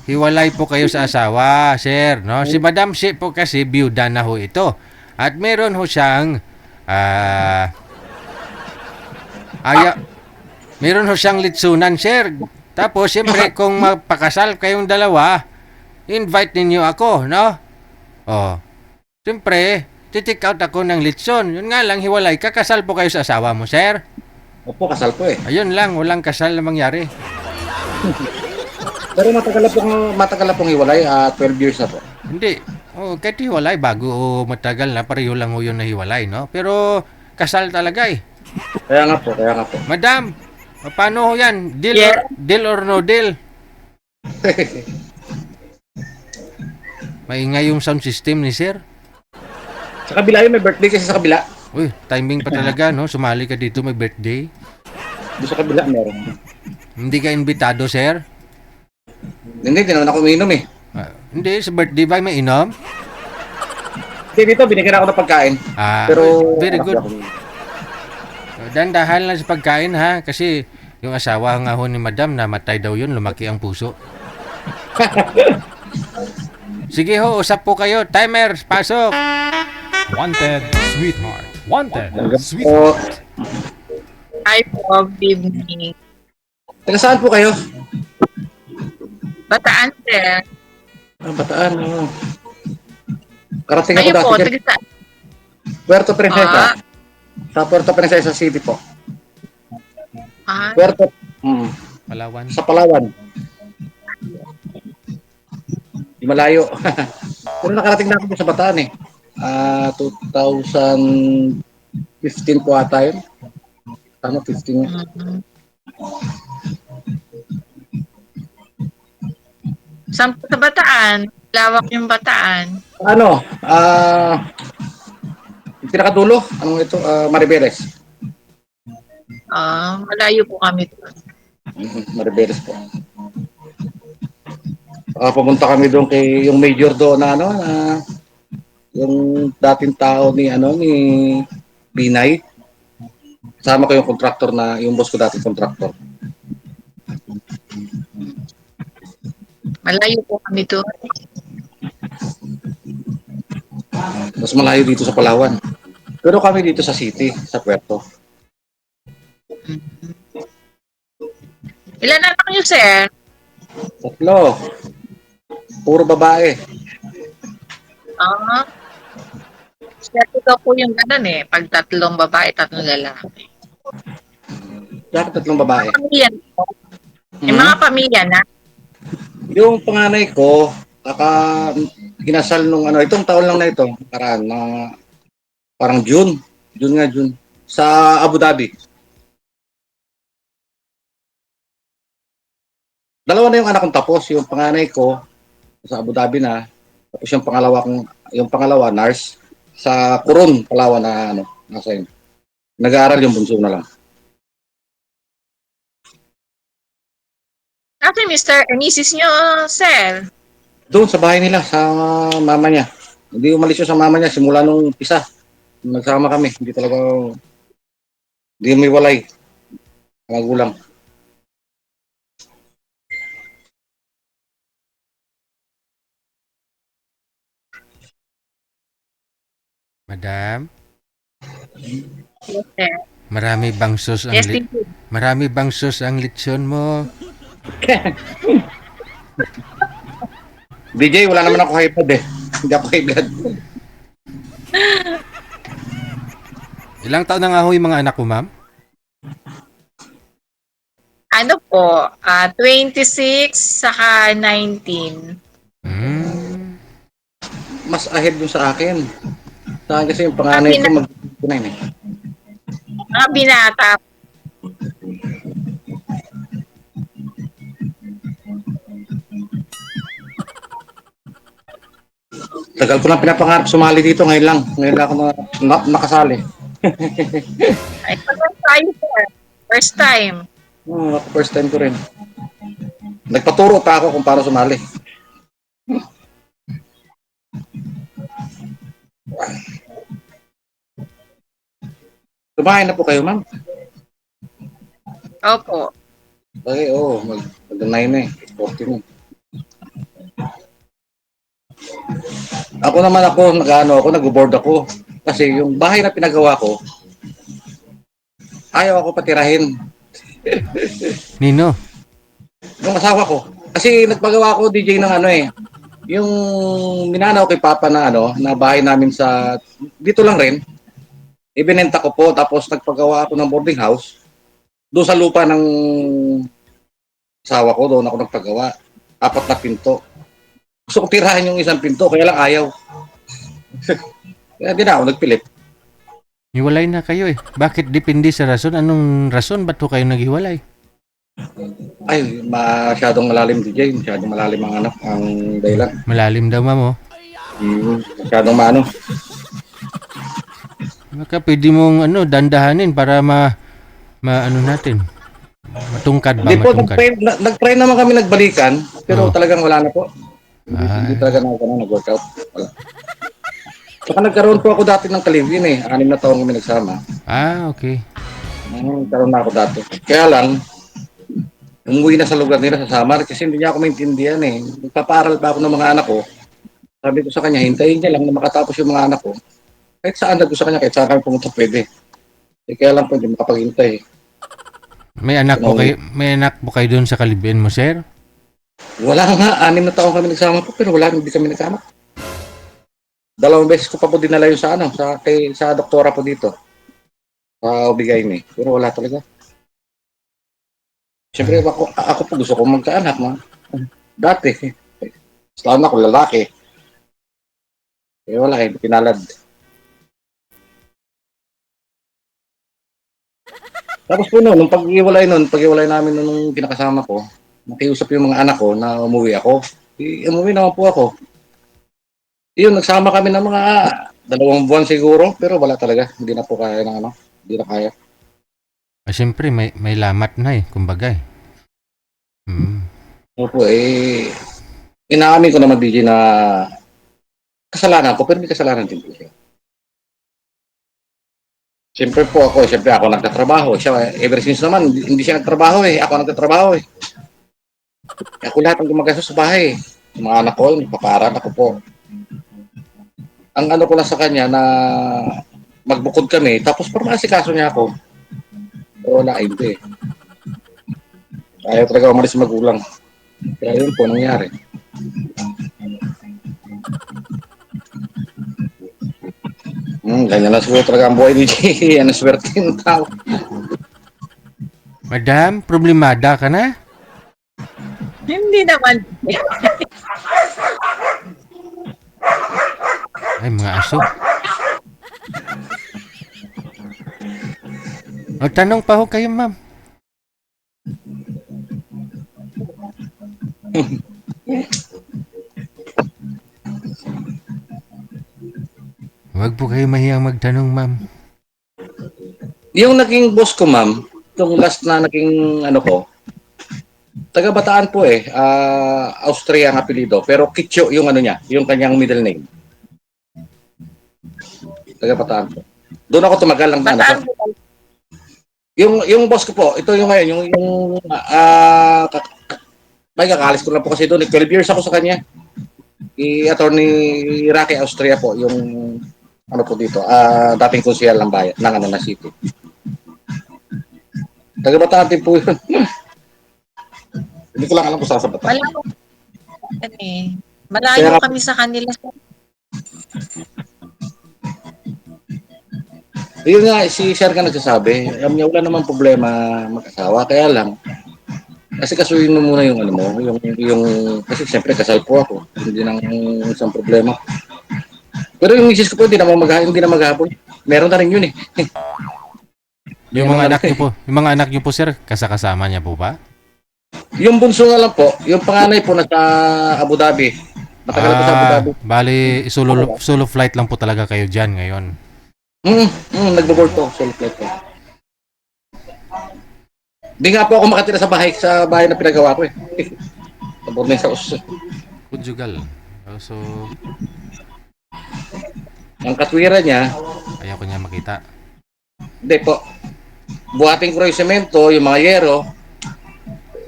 hiwalay po kayo sa asawa, sir, no? Si Madam Si po kasi biyuda na ho ito. At meron ho siyang ah aya meron ho siyang litsunan, sir. Tapos siyempre kung magpakasal kayong dalawa, invite ninyo ako, no? Oh. Siyempre, titik out ako ng litson. Yun nga lang, hiwalay. Kakasal po kayo sa asawa mo, sir. Opo, kasal po eh. Ayun lang, walang kasal na mangyari. Pero matagal na pong hiwalay, 12 years na po. Hindi. Oh, kahit hiwalay, bago o matagal na, pareho lang ho yun na hiwalay, no? Pero, kasal talaga eh. Kaya nga po. Madam, paano ho yan? Yeah. Deal or no deal? Maingay yung sound system ni sir. Sa kabila yun, may birthday kasi sa kabila. Uy, timing pa talaga, no? Sumali ka dito, may birthday. Doon sa kabila meron. Hindi ka invitado, sir? Hindi naman ako uminom eh. Hindi, sa birthday ba may inom? Hindi, dito, binigyan ako ng pagkain. Pero, Very good. Dandahan lang sa pagkain, ha? Kasi yung asawa nga ho ni madam, namatay daw yun, lumaki ang puso. Sige ho, usap po kayo. Timer, pasok. Wanted, sweetheart. Wanted, So, sweetheart. Hi po, good evening. taga saan po kayo? Bataan, sir. Bataan. Karating ako Kayo po, dati dyan. taga Puerto Princesa. Ah. Sa Puerto Princesa City po. saan? Puerto, Palawan. sa Palawan. Di malayo. Pero nakarating na ako sa Bataan eh. 2015 po ata yun. Tama, 15 yun. Saan po sa Bataan? Lawak yung Bataan. Ano? Yung pinakadulo? Anong ito? Maribeles. Malayo po kami doon. Maribeles po. Pumunta kami doon kay yung major doon na ano na yung dating tao ni Binay. Kasama ko yung contractor na yung boss ko dating contractor. Malayo po kami doon. Mas malayo dito sa Palawan. Pero kami dito sa city, sa Puerto. Ilan anak niyo, sir? 3. Puro babae. Swerte daw po yung ganun eh. Pag 3 babae, 3 lalaki. Dapat 3 babae. Pamilya po. May mga pamilya na. Yung panganay ko, kinasal nung itong taon lang na ito, parang June. June. Sa Abu Dhabi. 2 na yung anak kong tapos. Yung panganay ko, sa Abu Dhabi na. Tapos yung pangalawa, nurse, sa Coron, Palawan na nasa yun. Nag-aaral yung bunso na lang. Ate, Mr. Anisis niyo, sir. Doon sa bahay nila, sa mama niya. Hindi umalis yun sa mama niya simula nung isa. Nagsama kami. Hindi may walay. Magulang. Madam, Yes, sir. marami bang sus ang litson mo? DJ, wala naman ako high blood eh. Hindi ako high blood. Ilang taon na nga ho yung mga anak ko, ma'am? Ano po, 26 saka 19. Mas ahead dun sa akin. Sa akin kasi yung panganay ko mag-9 eh. Mga binata. Tagal ko lang pinapangarap sumali dito. Ngayon lang ako nakasali. Ay, first time, sir. First time. First time ko rin. Nagpaturo pa ako kung paano sumali. Kumain na po kayo, ma'am? Opo. Okay, mag-9 na eh. 14 na. Ako nag-board ako. Kasi yung bahay na pinagawa ko, ayaw ako patirahin. Nino? Yung asawa ko. Kasi nagpagawa ako DJ ng ano eh. Yung minanaw kay Papa na ano, na bahay namin sa dito lang rin. Ibinenta ko po tapos nagpagawa ako ng boarding house. Doon sa lupa ng asawa ko, doon ako nagpagawa. 4 na pinto. Gusto ko tirahin yung isang pinto, kaya lang ayaw. Kaya di na ako nagpilit. Hiwalay na kayo eh. Bakit depende sa rason? Anong rason? Ba't ho kayo naghiwalay? Ay, masyadong malalim DJ, masyadong malalim ang anak, ang dahilan. Malalim daw, ma'am, oh. Masyadong maano. Baka pwede mong dandahanin para ano natin. Matungkad ba? Hindi po, Matungkad. nag-try naman kami nagbalikan, pero Oh. talagang wala na po. Hindi talaga nag-workout. Wala. Saka nagkaroon po ako dati ng kalivin eh. 6 na taon kami nagsama. Okay. Nagkaroon na ako dati. Kaya lang, umuwi na sa lugar nila sa Samar kasi hindi niya ako maintindihan eh. Nagpapaaral pa ako ng mga anak ko. Sabi ko sa kanya, hintayin niya lang na makatapos yung mga anak ko. Kahit saan nag sa kanya, kahit saan kami pumunta pwede. Kaya lang po, hindi makapaghintay. May anak po kayo doon sa Kalibin mo, sir? Wala nga, 6 na taon kami nagsama po, pero hindi kami nagsama. 2 beses ko pa po dinala yun sa doktora po dito. Sa Obigayme. Pero wala talaga. Siyempre, ako po gusto ko magkaanak, dati. Saan ako, lalaki. Wala pinalad. Tapos po nung pag-iwalay namin nung kinakasama ko, nakiusap yung mga anak ko na umuwi ako. Umuwi naman po ako. Yun, nagsama kami ng mga 2 buwan siguro, pero wala talaga. Hindi na po kaya ng hindi na kaya. Siyempre, may lamat na eh, kumbaga eh. Opo, inaamin ko naman DJ na kasalanan ko, pero may kasalanan din po siya. Siyempre ako nagtatrabaho. Siya, ever since naman, hindi siya nagtrabaho eh. Ako nagtatrabaho eh. Ako lahat ang gumagastos sa bahay. Yung mga anak ko, paparal ako po. Ang ko lang sa kanya na magbukod kami, tapos parang niya ako. So, wala, hindi. Ayaw talaga umalis magulang. Kaya yun po nangyari. Ganyan lang siguro talaga ang buhay ni Jay. Ano swerte ng tao. Madam, problemada ka na? Hindi naman. Ay, mga aso. Magtanong pa ho kayo, ma'am. Huwag po kayo mahiyang magtanong, ma'am. Yung naging boss ko, ma'am, itong last na naging taga Bataan po eh. Austria ang apelido. Pero Kitcho yung niya, yung kanyang middle name. Taga Bataan po. Doon ako tumagal ng Bataan yung boss ko po, ito yung ngayon, may kakaalis ko lang po kasi doon. 12 years ako sa kanya. Attorney Rocky Austria po, yung po dito, dating konsehal ng bayan, ng na city. Taga Bataan din po yun. Hindi ko lang alam kung saan sa Bataan. Wala ko. Malayo kami sa kanila. Yun nga, si Sir ka nagsasabi, wala namang problema mag-asawa, kaya lang, kasi kasuyin mo muna yung kasi siyempre kasal po ako, hindi nang isang problema. Pero yung misis ko po, hindi na maghapon. Meron na rin yun eh. Yung mga anak niyo po, sir, kasama niya po ba? Yung bunso nga lang po, yung panganay po nasa Abu Dhabi. Matagal po sa Abu Dhabi. Bali, solo flight lang po talaga kayo dyan ngayon. Nagbo-board po, solo flight po. Di nga po ako makatira sa bahay na pinagawa ko eh. Sa boarding house. Conjugal. So, Ang katwiran niya, ayaw ko niya makita. hindi po. Buhatin ko rin yung semento, yung mga yero.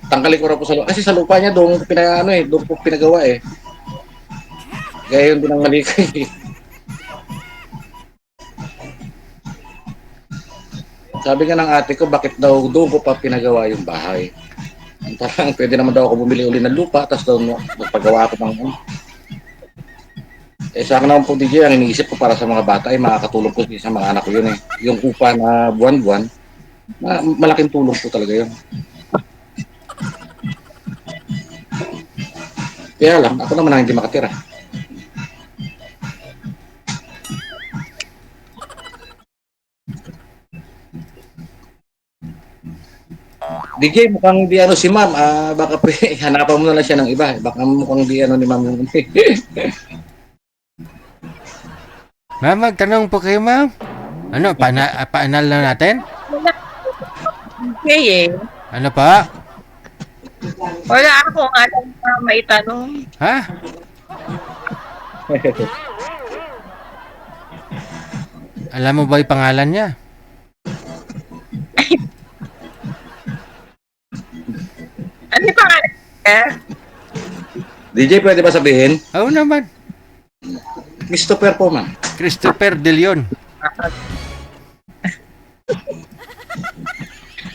Tanggalin ko rin po sa lupa. Kasi sa lupa niya doon po pinagawa eh. Gaya yun din ang mali ko eh. Sabi nga ng ate ko, bakit daw doon ko pa pinagawa yung bahay? Parang pwede naman daw ako bumili uli ng lupa, tapos daw magpagawa ako ng ano. Eh sa akin naman po DJ, ang iniisip ko para sa mga bata ay makakatulong po sa mga anak ko yun eh. Yung upa na buwan-buwan, malaking tulong po talaga yun. Kaya lang, ako naman ang hindi makatira. DJ, mukhang di ano si ma'am, baka hanapan mo na lang siya ng iba. Baka mukhang di ano ni ma'am yung Ma'am, magtanong po kayo, ma'am. Ano, paanal na natin? Okay eh. Ano pa? Wala akong alam na may tanong. Ha? Alam mo ba yung pangalan niya? Ano yung pangalan niya? DJ, pwede ba sabihin? Oo naman. Christopher po, ma'am. Christopher De Leon.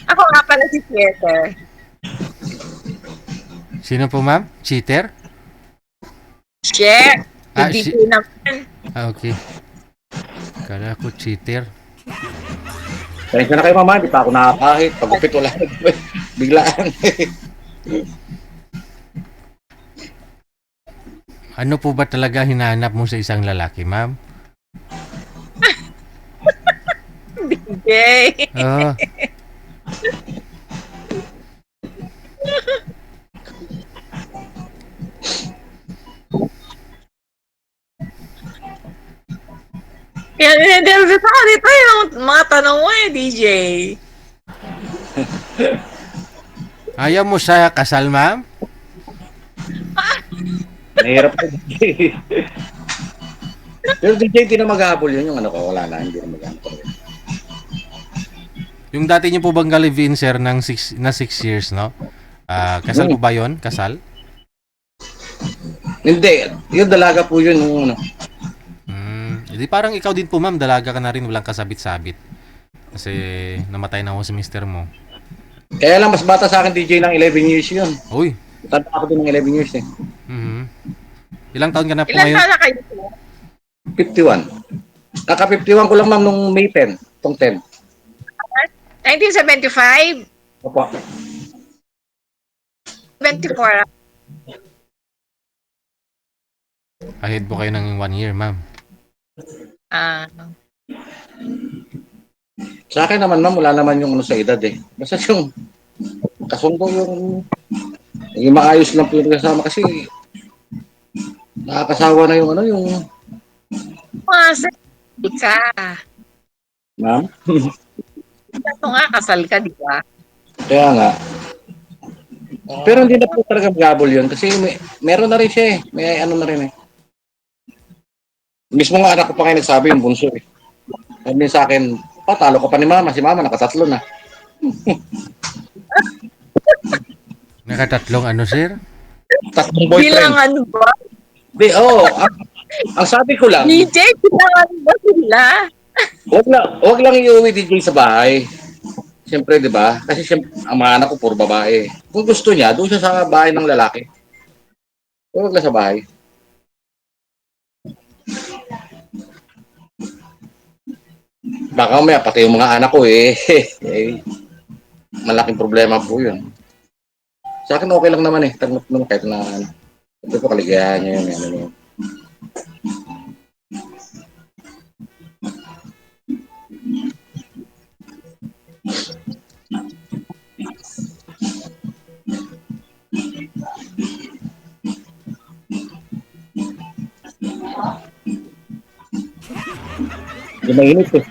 Ako nga pala si Theater. Sino po, ma'am? Cheater? Share. Ah, Hindi si- ko naman. Ah, okay. Kala ko cheater. Pasensya na kayo, mama. Di pa ako nakakahit. Pagupit wala. Biglaan. Ano po ba talaga hinahanap mo sa isang lalaki, ma'am? DJ. Oo. Yan, dito ka dito yung mga tanong mo eh, DJ. Ayaw mo sa kasal, ma'am? Mahirap po, DJ. Pero DJ, hindi na maghahabol yun. Yung ano ko, wala na. Hindi na maghahabol. Yung dati niyo po bang live-in, sir, ng 6 years, no? Kasal po ba yun? Kasal? Hindi. Yung dalaga po yun. Yung ano. Hindi parang ikaw din po, ma'am. Dalaga ka na rin, walang kasabit-sabit. Kasi namatay na ako si mister mo. Kaya lang, mas bata sa akin, DJ, ng 11 years yun. Uy. Tanda ako din ng 11 years eh. Ilang taon ka na po Ilan ngayon? taon na kayo? 51. Kaka-51 ko lang, ma'am, nung May 10. Itong 10. 1975? Opo. 24. Ahead po kayo ng 1 year, ma'am. Ah. Sa akin naman, ma'am, wala naman yung ano sa edad eh. Basta yung kasundo yung maayos lang po yung kasama kasi nakakasawa na yung ano yung Masa, ka. ma'am. Ito nga, kasal ka, di ba? Kaya nga. Pero hindi na po talaga gabol yun kasi meron na rin siya eh. May ano na rin eh. Mismo nga anak ko pa kayo nagsabi yung bunso eh. Sabi sa akin, talo ko pa ni mama. Si mama nakatatlo na. Nakatatlong ano, sir? Tatlong Bilang boyfriend. ano ba? Di, ang sabi ko lang, DJ, bilang ano ba sila? wag lang iuwi DJ sa bahay. Siyempre, di ba? Kasi siyempre, ang mga anak ko puro babae. Kung gusto niya, doon siya sa bahay ng lalaki. Huwag lang sa bahay. Baka may pati yung mga anak ko eh. Malaking problema po yun. Sa akin okay lang naman eh. Tanggap naman kahit na ano. Ito po kaligayahan niya yun. Ano yun. Hindi mainit eh.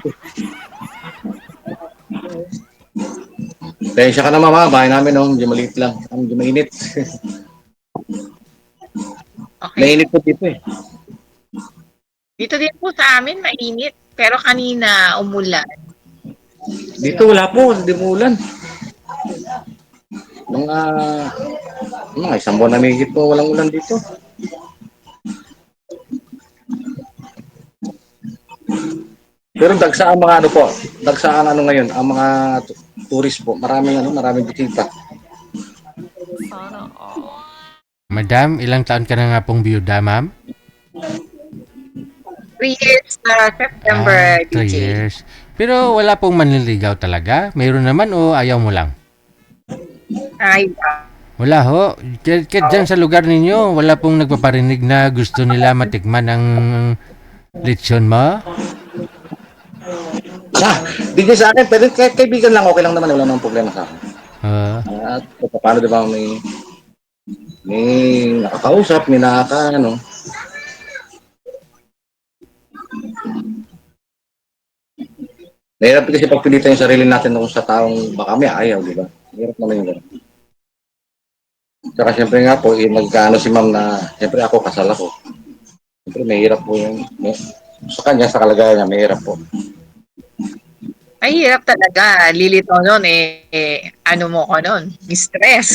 Tensya ka na mama, bahay namin no, hindi maliit lang. Hindi mainit. Okay. Mainit po dito eh. Dito din po sa amin, mainit. Pero kanina, umulan. Dito wala po, hindi mo ulan. Mga isang buwan na mahigit po walang ulan dito. Pero dagsa ang mga ano po, dagsa ang ano ngayon, ang mga tourist po, maraming bisita. Madam, ilang taon ka na nga pong biyuda, ma'am? 3 years na September, 3 DJ. years. Pero wala pong manliligaw talaga? Mayroon naman o ayaw mo lang? Ay, Wala ho. Kahit dyan sa lugar ninyo, wala pong nagpaparinig na gusto nila matikman ang lechon mo? Di sa akin, pero kaibigan lang, okay lang naman, wala namang problema sa akin. At paano diba may nakakausap, may ano. Mahirap kasi pagpilitan yung sarili natin kung sa taong baka may ayaw, di ba? Mahirap naman yung gano'n. Saka siyempre nga po, nagkaano si ma'am na, siyempre ako, kasal ako. Siyempre mahirap po yung, sa kanya, sa kalagayan niya, mahirap po. ay, hirap talaga. Lilito nun ano mo ko nun? Stress.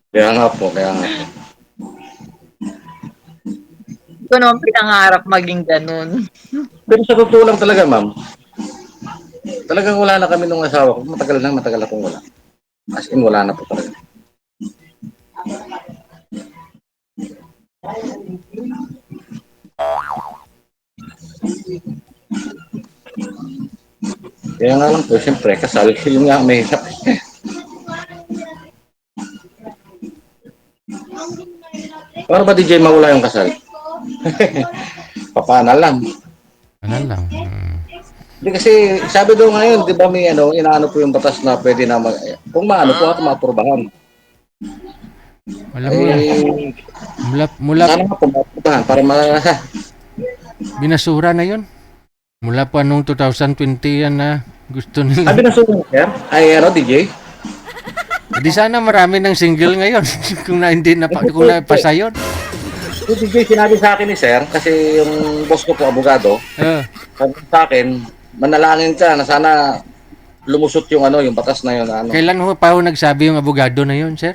Kaya nga po. Hindi ko naman pinangarap maging ganun. Pero sa totoo lang talaga, ma'am, talagang wala na kami nung asawa ko. Matagal akong wala. As in, wala na po talaga. Kaya nga lang po, siyempre, kasal, yung nga may Paano ba DJ mawala yung kasal? Papaanal lang. Ano lang. Hindi kasi, sabi daw ngayon, di ba may inaano po yung batas na pwede na kung maano po ako maaprubahan. Alam mo lang. Mula Sana nga po maaprubahan para binasura na yun. Mula pa nung 2020 yan na gusto nila. Sabi na sumunod, sir? Ay, DJ? Di sana marami ng single ngayon kung napasa yun. So, DJ, sinabi sa akin ni sir, kasi yung boss ko po, abogado, sabi sa akin, manalangin ka na sana lumusot yung yung batas na yun. Kailan ho pa ho nagsabi yung abogado na yun, sir?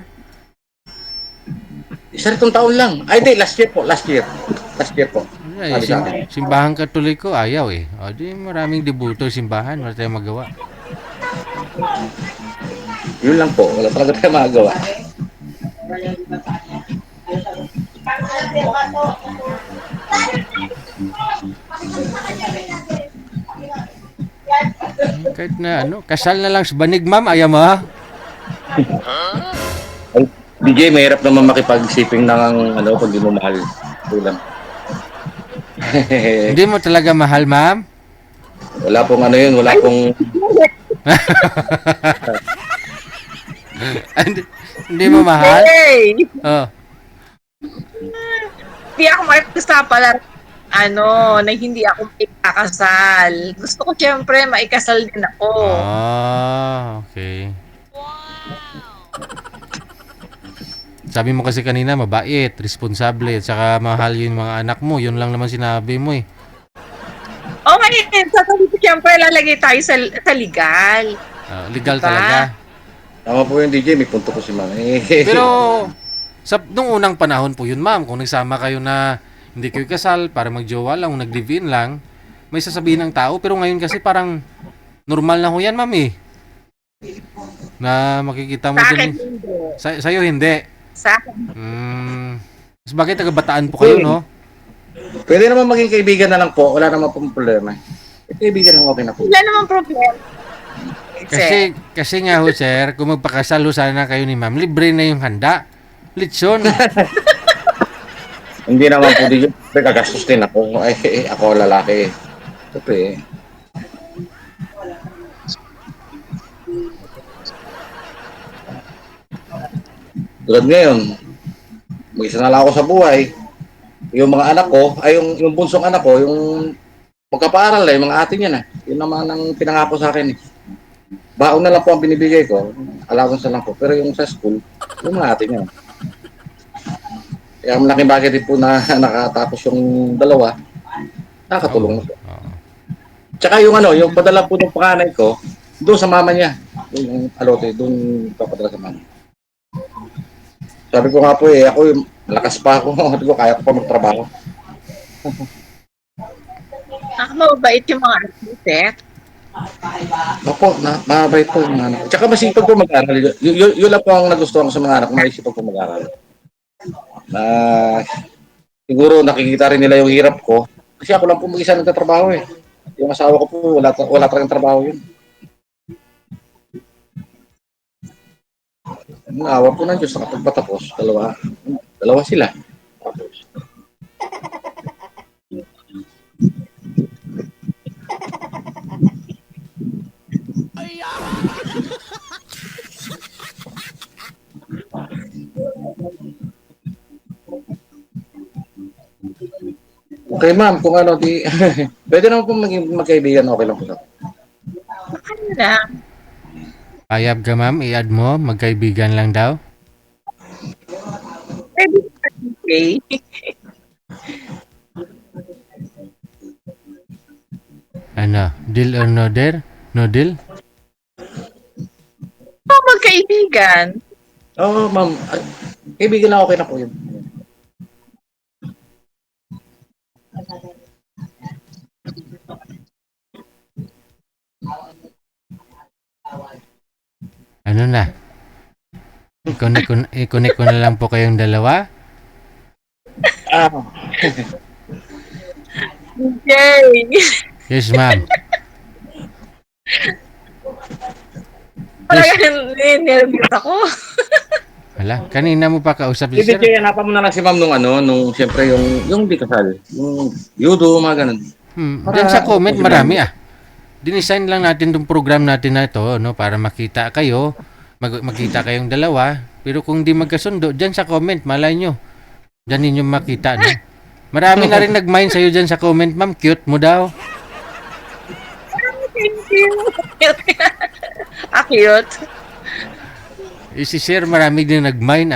Sir, itong taon lang. Ay, di, last year po. Last year po. Ay, Sabi sa akin. simbahan katoliko ayaw eh. O di maraming debuto simbahan, wala tayong magawa. Yun lang po. Wala talaga tayo magagawa. Kahit na kasal na lang sa banig, ma'am, ayaw mo ha? Ay, DJ, mahirap naman makipag-shipping ng pag di mo mahal. Ito lang. Hindi mo talaga mahal, ma'am? Wala pong yun. Wala pong... Hindi mo mahal? Hey! Oh. Hindi ako makikasapala na hindi ako maikakasal. Gusto ko siyempre maikasal din ako. Okay. Sabi mo kasi kanina, mabait, responsable, at saka mahal yung mga anak mo. Yun lang naman sinabi mo eh. Okay, sasabi ko siyempre lalagay tayo sa legal. Legal Diba? talaga. Tama po yung DJ, may punto po si ma'am. Pero, nung unang panahon po yun, ma'am, kung nagsama kayo na hindi kayo kasal, para magjowa lang, o nag-live-in lang, may sasabihin ng tao. Pero ngayon kasi parang normal na ho yan, ma'am eh. Na makikita mo Sa akin dun. hindi. Sa'yo hindi. Sa akin. Mas bakit taga-Bataan po kayo, no? Pwede naman maging kaibigan na lang po. Wala naman pong problema. Kaibigan lang okay na po. Wala namang problema. Kasi nga ho, sir, kung magpakasal ho sana kayo ni ma'am, libre na yung handa. Litson. Hindi naman po DJ. Kagastos din ako. Ay, ako lalaki. Siyempre. Tulad ngayon, mag-isa na lang ako sa buhay. Yung mga anak ko, ay yung bunsong anak ko, yung magkapaaral yung mga ate niya na. Yun naman ang pinangako sa akin. Baon na lang po ang binibigay ko. Allowance na lang po. Pero yung sa school, yung mga ate niya. Kaya malaking bagay din po na nakatapos yung dalawa. Nakakatulong na po. Tsaka yung yung padala po ng panganay ko, doon sa mama niya. Yung alote, doon papadala sa mama. Sabi ko nga po ako malakas pa ako. Sabi ko, kaya ko pa magtrabaho. mabait yung mga architect. Opo, mabait po yung anak ko. Tsaka masipag po mag-aral. Yun lang po ang nagustuhan ko sa mga anak ko, masipag po mag-aral. Na siguro nakikita rin nila yung hirap ko. Kasi ako lang po mag-isa nagtatrabaho eh. Yung asawa ko po, wala talagang trabaho yun. Ang awa po ng Diyos, nakapagpatapos. Dalawa sila. Tapos, okay ma'am, kung ano, pwede naman po maging magkaibigan, okay lang po. Ano lang. Payab ka ma'am, i-add mo, magkaibigan lang daw. Pwede ka okay. Ano, deal or no deal? No deal? Magkaibigan. Oo, ma'am. Kaibigan lang, okay na po yun. Ano na? I-connect ko na lang po kayong dalawa. Ah, Yay! Yes, ma'am. Talagang nervous ako. Wala, kanina mo pa kausap si hindi sir. kaya hanapan mo na lang si ma'am nung siyempre yung di kasal. Yung judo, mga ganun. Diyan sa comment marami Dinesign lang natin tong program natin na ito, no, para makita kayo, makita kayong dalawa. Pero kung di magkasundo, diyan sa comment, malay nyo. Diyan ninyo makita, no. Marami na rin nag-mind sa'yo diyan sa comment, ma'am. Cute mo daw. Thank you. Cute. Si sir, marami din nag-mind,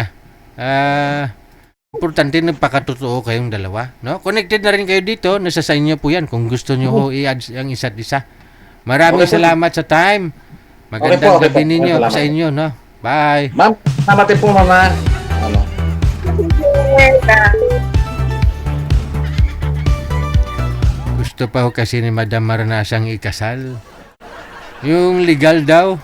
importante nagpakatotoo kayong dalawa, no? Connected na rin kayo dito, nasa sa inyo po yan kung gusto nyo ho i-add ang isa't isa. Maraming Okay po. salamat sa time. Magandang Okay po. gabi ninyo Salamat. sa inyo, no? Bye. Ma'am, salamat din po, mama. Ano? Gusto pa ho kasi ni Madam Maranasang ikasal. Yung legal daw.